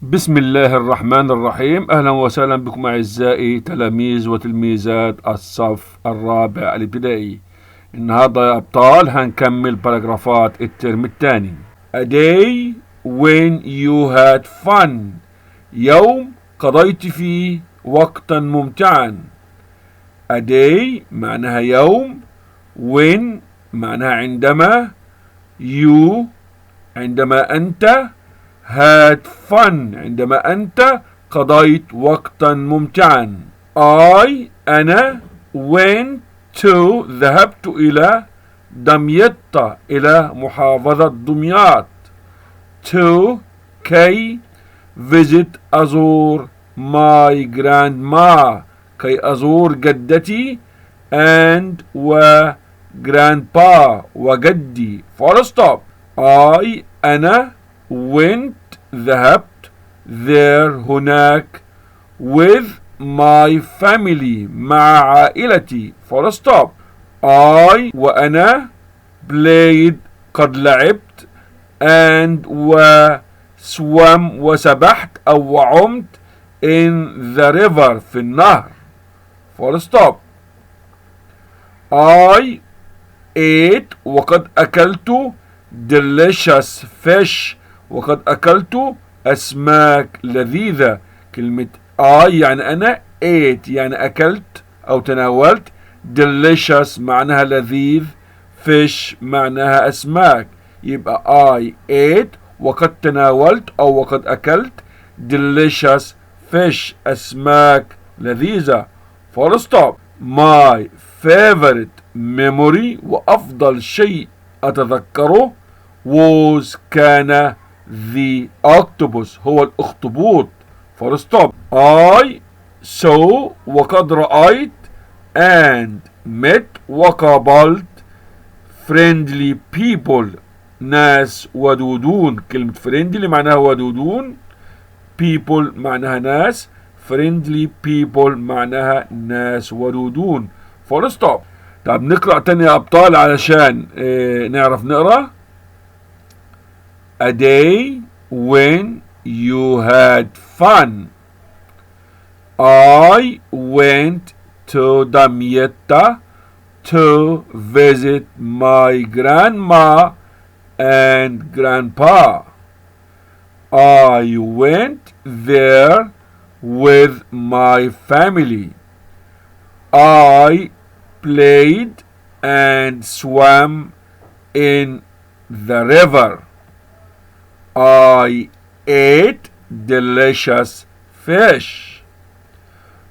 بسم الله الرحمن الرحيم. أهلا وسهلا بكم أعزائي تلاميذ وتلميذات الصف الرابع الابتدائي. النهاردة يا أبطال هنكمل باراجرافات الترم الثاني. A day when you had fun. يوم قضيت فيه وقتا ممتعا. A day معناها يوم، when معناها عندما، you عندما أنت، had fun عندما أنت قضيت وقتا ممتعا. أنا went to ذهبت إلى دمياط إلى محافظة دمياط. to كي visit أزور my grandma كي أزور جدتي and grandpa وجدي. full stop. أنا went ذهبت there هناك with my family مع عائلتي. full stop. وأنا played قد لعبت and swam وسبحت أو وعمت in the river في النهر. full stop. I ate وقد أكلت delicious fish وقد أكلت أسماك لذيذة. كلمة يعني أنا، ate يعني أكلت أو تناولت، delicious معناها لذيذ، fish معناها أسماك. يبقى I ate وقد تناولت أو وقد أكلت delicious fish أسماك لذيذة. full stop. My favorite memory وأفضل شيء أتذكره was كان the octopus هو الأخطبوط. full stop. I saw وقد رأيت and met وقابلت friendly people ناس ودودون. كلمة friendly معناها ودودون، people معناها ناس، friendly people معناها ناس ودودون. full stop. طب نقرأ تاني يا أبطال علشان نعرف نقرأ. A day when you had fun. I went to Damietta to visit my grandma and grandpa. I went there with my family. I played and swam in the river. I ate delicious fish.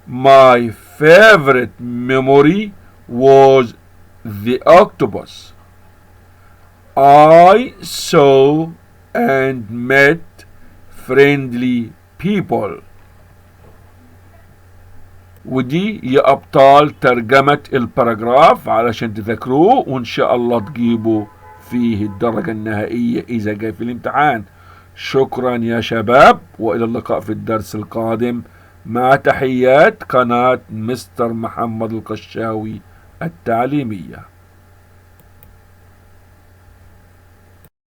My favorite memory was the octopus. I saw and met friendly people. ودي يا أبطال ترجمة الباراجراف علشان تذكروه وإن شاء الله تجيبوا فيه الدرجة النهائية إذا جاء في الامتحان. شكرا يا شباب، وإلى اللقاء في الدرس القادم مع تحيات قناة مستر محمد القشاوي التعليمية.